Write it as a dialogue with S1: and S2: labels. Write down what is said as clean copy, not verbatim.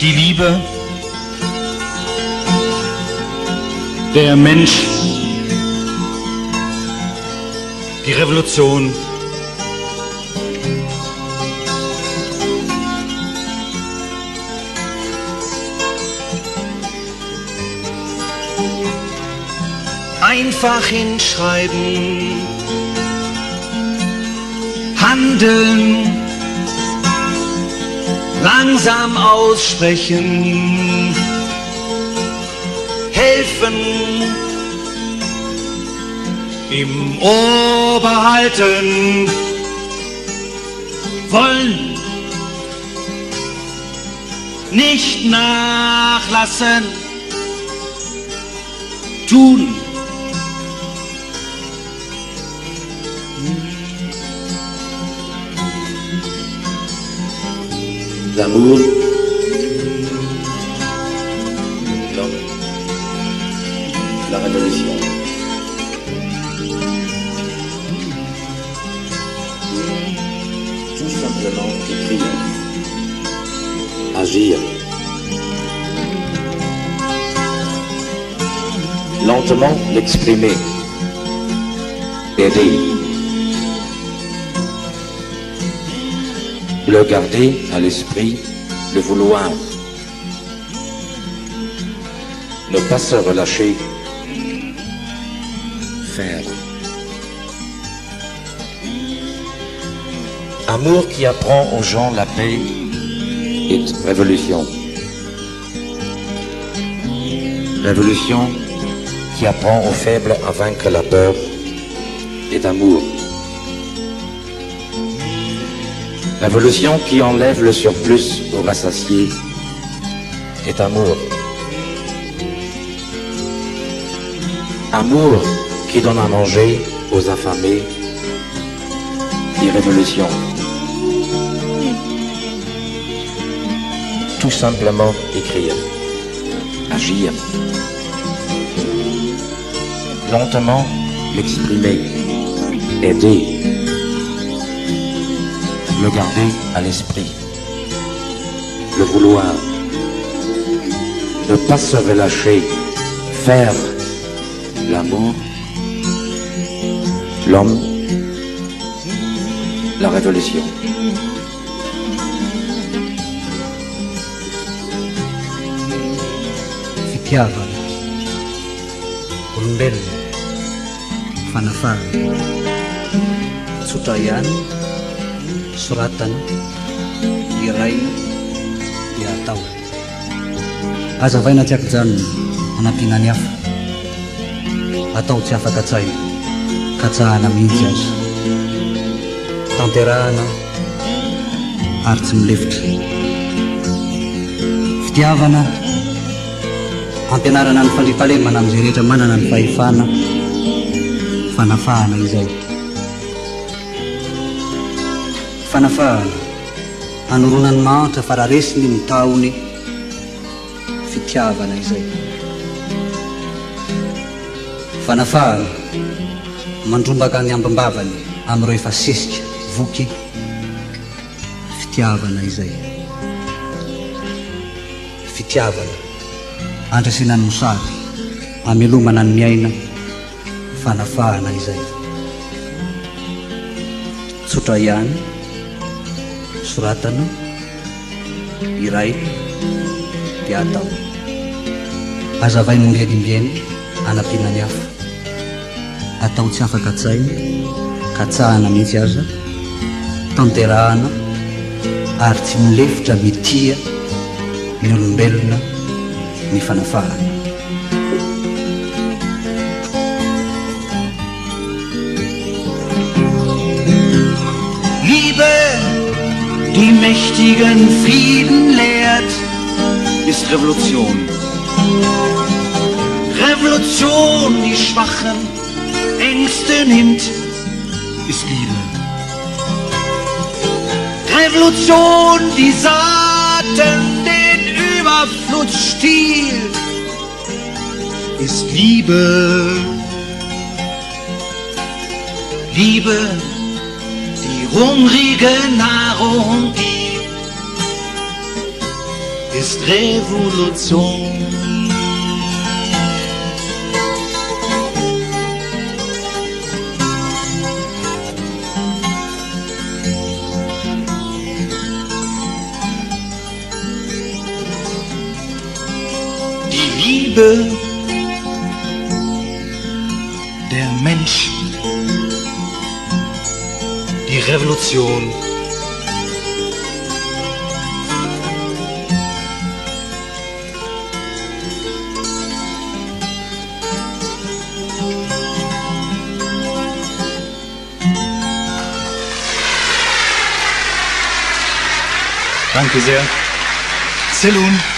S1: die Liebe, der Mensch, die Revolution. Einfach hinschreiben, handeln, langsam aussprechen, helfen, im Ohr behalten, wollen, nicht nachlassen, tun.
S2: L'amour, l'homme, la révolution. Tout simplement écrire, agir, lentement l'exprimer, aider, le garder à l'esprit, le vouloir, ne pas se relâcher, faire. Amour qui apprend aux gens la paix et révolution. Révolution qui apprend aux faibles à vaincre la peur et d'amour. Révolution qui enlève le surplus aux rassasiés est amour. Amour qui donne à manger aux affamés et révolution. Tout simplement écrire, agir, lentement l'exprimer, aider, le garder à l'esprit, le vouloir, ne pas se relâcher, faire l'amour, l'homme, la révolution.
S3: Fitiavana, olombelona, fanafana, tsotra ihany, soratana, iraina, dia atao. Azavaina tsy akojanona hanampiana ny hafa, atao tsy afaka tsaina, katsahana mihitsy aza, tanterahana ary tsy milefitra. Fitiavana, ampianarana ny fandriampahalemana amin'izay rehetra manana ny fahefana, fanafahana izay. Fanafahana, hanorona ny mahantra fa raha resiny ny taony, fitiavana izay. Fanafahana, mandrombaka ny ambambavany amin'ireo efa sesika, voky, fitiavana izay. Fitiavana, andrasina ny mosary, amelomana ny miaina, fanafahana izay. Tsotra ihany, soratana, iray, dia atao. Azavai mondrialimbieny, anampiana ny hafa, atao tsy afaka tsaina, katsahana mihitsy aza, tanterahana, ary tsy milefitra mitia ny olombelona ny fanafahana.
S1: Liebe, die mächtigen Frieden lehrt, ist Revolution. Revolution, die schwachen Ängste nimmt, ist Liebe. Revolution, die Saaten den Überfluss stiehlt, ist Liebe. Liebe, die hungrige Nahrung gibt, ist Revolution. Die Liebe der Menschen, die Revolution. Danke sehr. Selun.